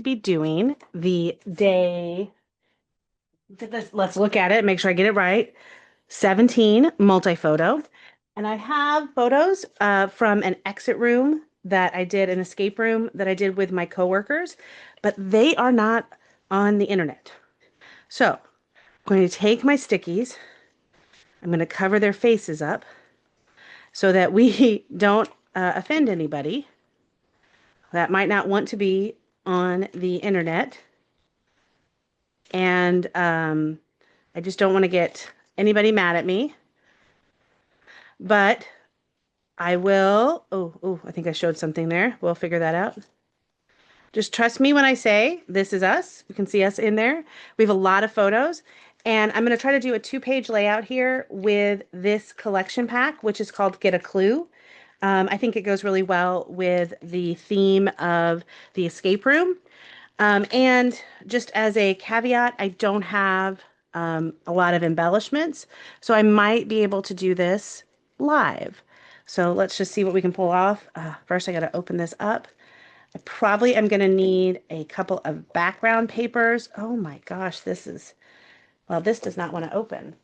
be doing the day, let's look at it, make sure I get it right. 17 multi-photo. And I have photos from an exit room that I did, an escape room that I did with my coworkers, but they are not on the internet. So I'm going to take my stickies. I'm going to cover their faces up so that we don't offend anybody that might not want to be on the internet. And I just don't want to get anybody mad at me. But I will. Oh, I think I showed something there. We'll figure that out. Just trust me when I say this is us. You can see us in there. We have a lot of photos. And I'm going to try to do a 2-page layout here with this collection pack, which is called Get a Clue. I think it goes really well with the theme of the escape room. And just as a caveat, I don't have a lot of embellishments, so I might be able to do this live. So let's just see what we can pull off. First, I got to open this up. I probably am going to need a couple of background papers. Oh my gosh, well, this does not want to open.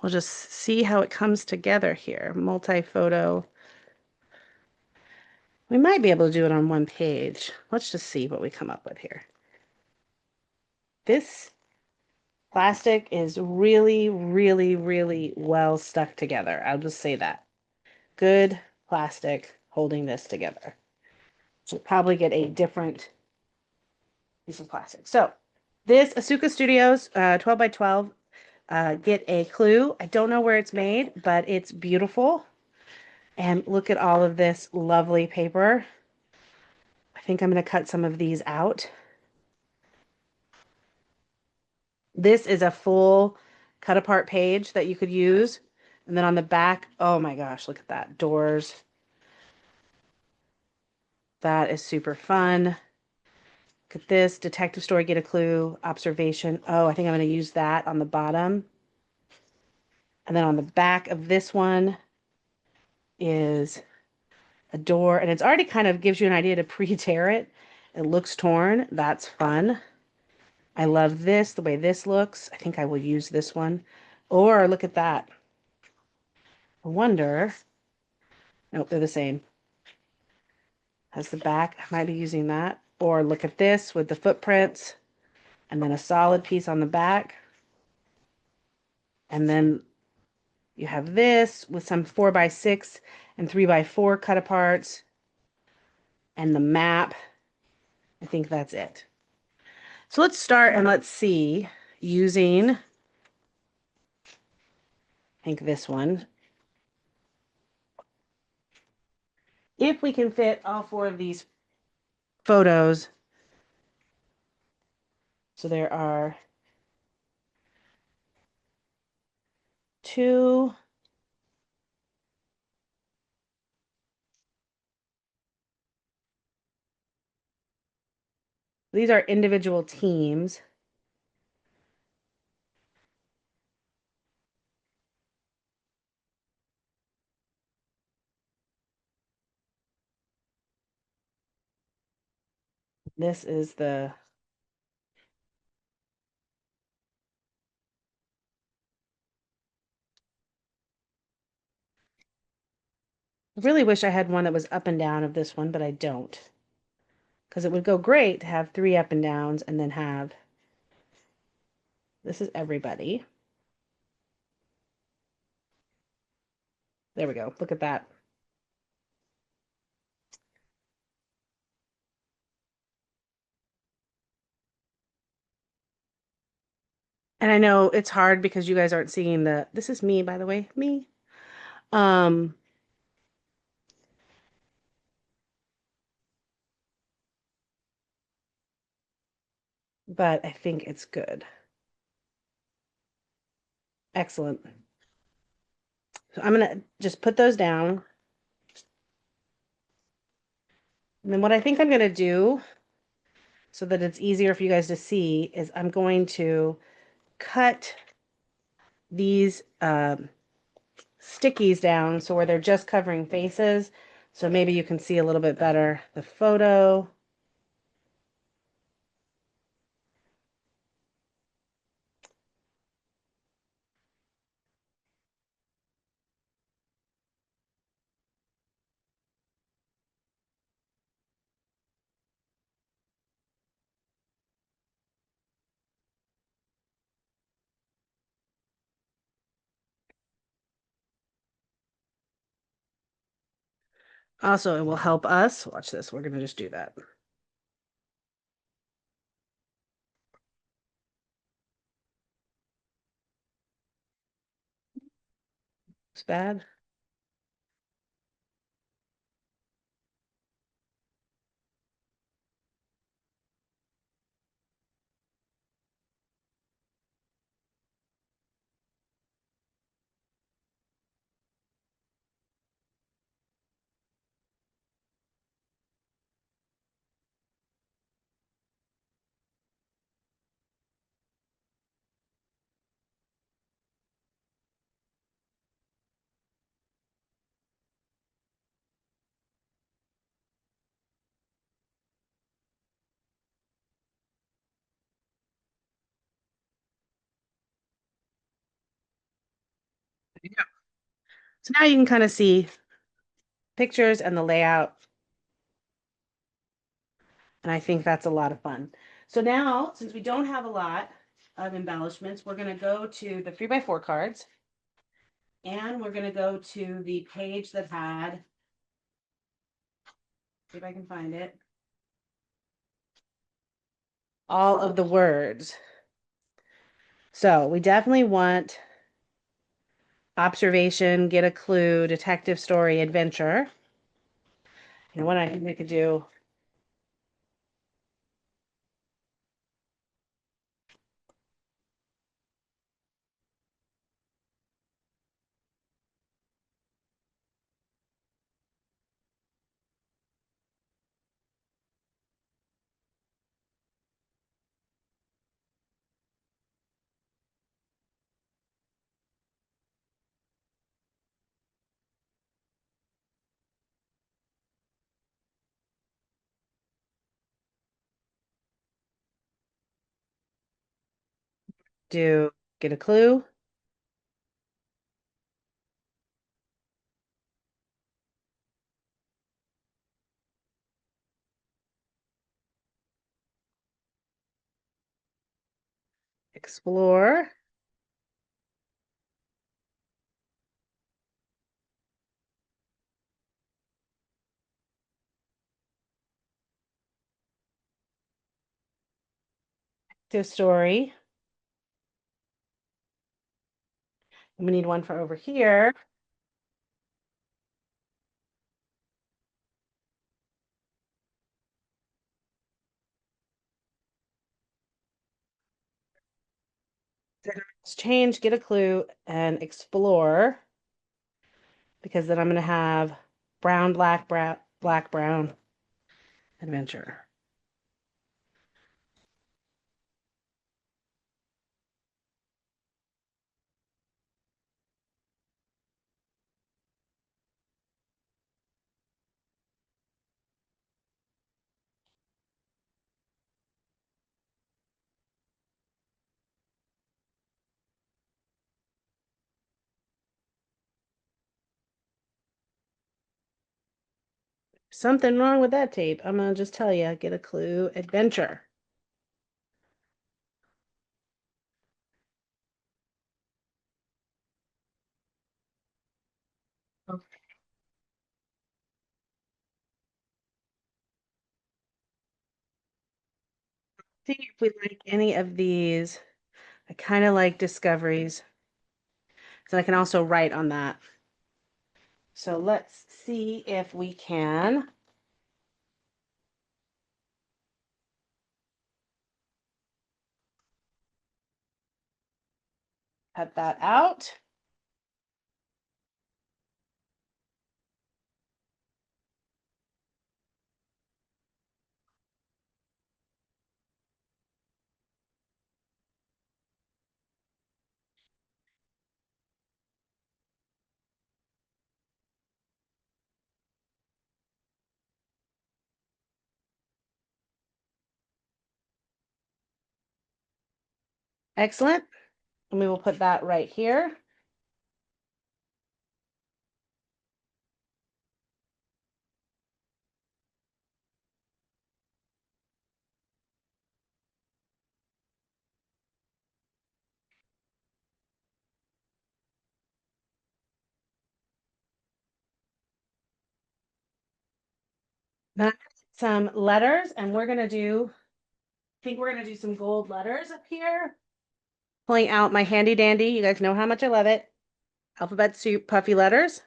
We'll just see how it comes together here. Multi-photo. We might be able to do it on one page. Let's just see what we come up with here. This plastic is really, really, really well stuck together. I'll just say that. Good plastic holding this together. Should probably get a different piece of plastic. So this Asuka Studios 12 by 12, Get a Clue. I don't know where it's made, but it's beautiful. And look at all of this lovely paper. I think I'm going to cut some of these out. This is a full cut apart page that you could use. And then on the back, oh my gosh, look at that. Doors. That is super fun. Look at this. Detective story, get a clue. Observation. Oh, I think I'm going to use that on the bottom. And then on the back of this one is a door. And it's already kind of gives you an idea to pre-tear it. It looks torn. That's fun. I love this, the way this looks. I think I will use this one. Or look at that. I wonder. Nope, they're the same. Has the back. I might be using that. Or look at this with the footprints. And then a solid piece on the back. And then you have this with some 4x6 and 3x4 cut aparts. And the map. I think that's it. So let's start and let's see using, I think this one. If we can fit all 4 of these photos. So there are 2, these are individual teams. This is the, I really wish I had one that was up and down of this one, but I don't. Because it would go great to have 3 up and downs and then have, this is everybody. There we go. Look at that. And I know it's hard because you guys aren't seeing this is me, by the way, me. Um, but I think it's good. Excellent. So I'm gonna just put those down. And then what I think I'm gonna do, so that it's easier for you guys to see, is I'm going to cut these stickies down so where they're just covering faces, So maybe you can see a little bit better the photo. Also, it will help us. Watch this. We're going to just do that. It's bad. Yeah. So now you can kind of see pictures and the layout. And I think that's a lot of fun. So now, since we don't have a lot of embellishments, we're going to go to the 3x4 cards. And we're going to go to the page that had, see if I can find it, all of the words. So we definitely want observation, get a clue, detective story, adventure. You know what I think we could do get a clue, explore, do story. And we need one for over here. Let's change, get a clue, and explore. Because then I'm going to have brown, black, brown adventure. Something wrong with that tape. I'm going to just tell you, get a clue, adventure. Okay. See if we like any of these. I kind of like discoveries. So I can also write on that. So let's see if we can cut that out. Excellent. And we will put that right here. Then some letters, and I think we're gonna do some gold letters up here. Pulling out my handy dandy. You guys know how much I love it. Alphabet soup puffy letters.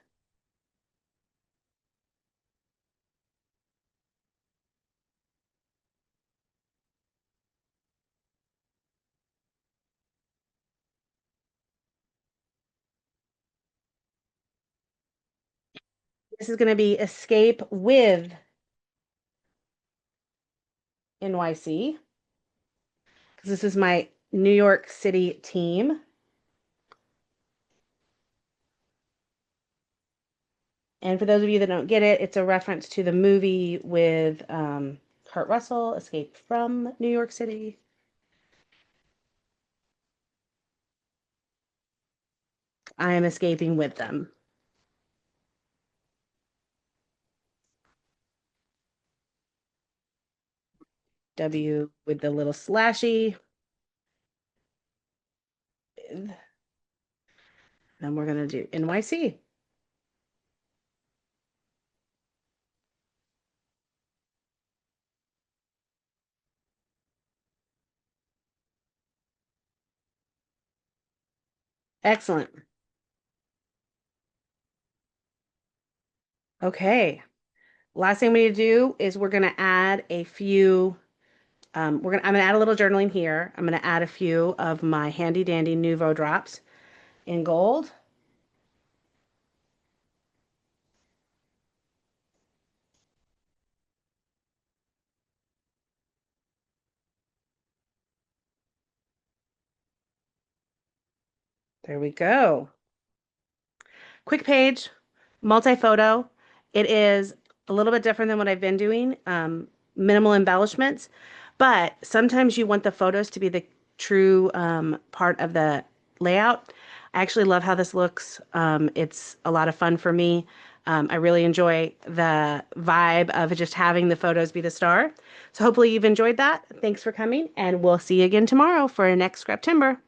This is gonna be Escape with NYC because this is my New York City team. And for those of you that don't get it, it's a reference to the movie with Kurt Russell, Escape from New York City. I am escaping with them. W with the little slashy. Then we're going to do NYC. Excellent. Okay. Last thing we need to do is we're going to add a few. I'm going to add a little journaling here. I'm going to add a few of my handy dandy Nouveau drops in gold. There we go. Quick page, multi-photo. It is a little bit different than what I've been doing, minimal embellishments, but sometimes you want the photos to be the true part of the layout. I actually love how this looks. It's a lot of fun for me. I really enjoy the vibe of just having the photos be the star. So hopefully you've enjoyed that. Thanks for coming, and we'll see you again tomorrow for our next Scraptember.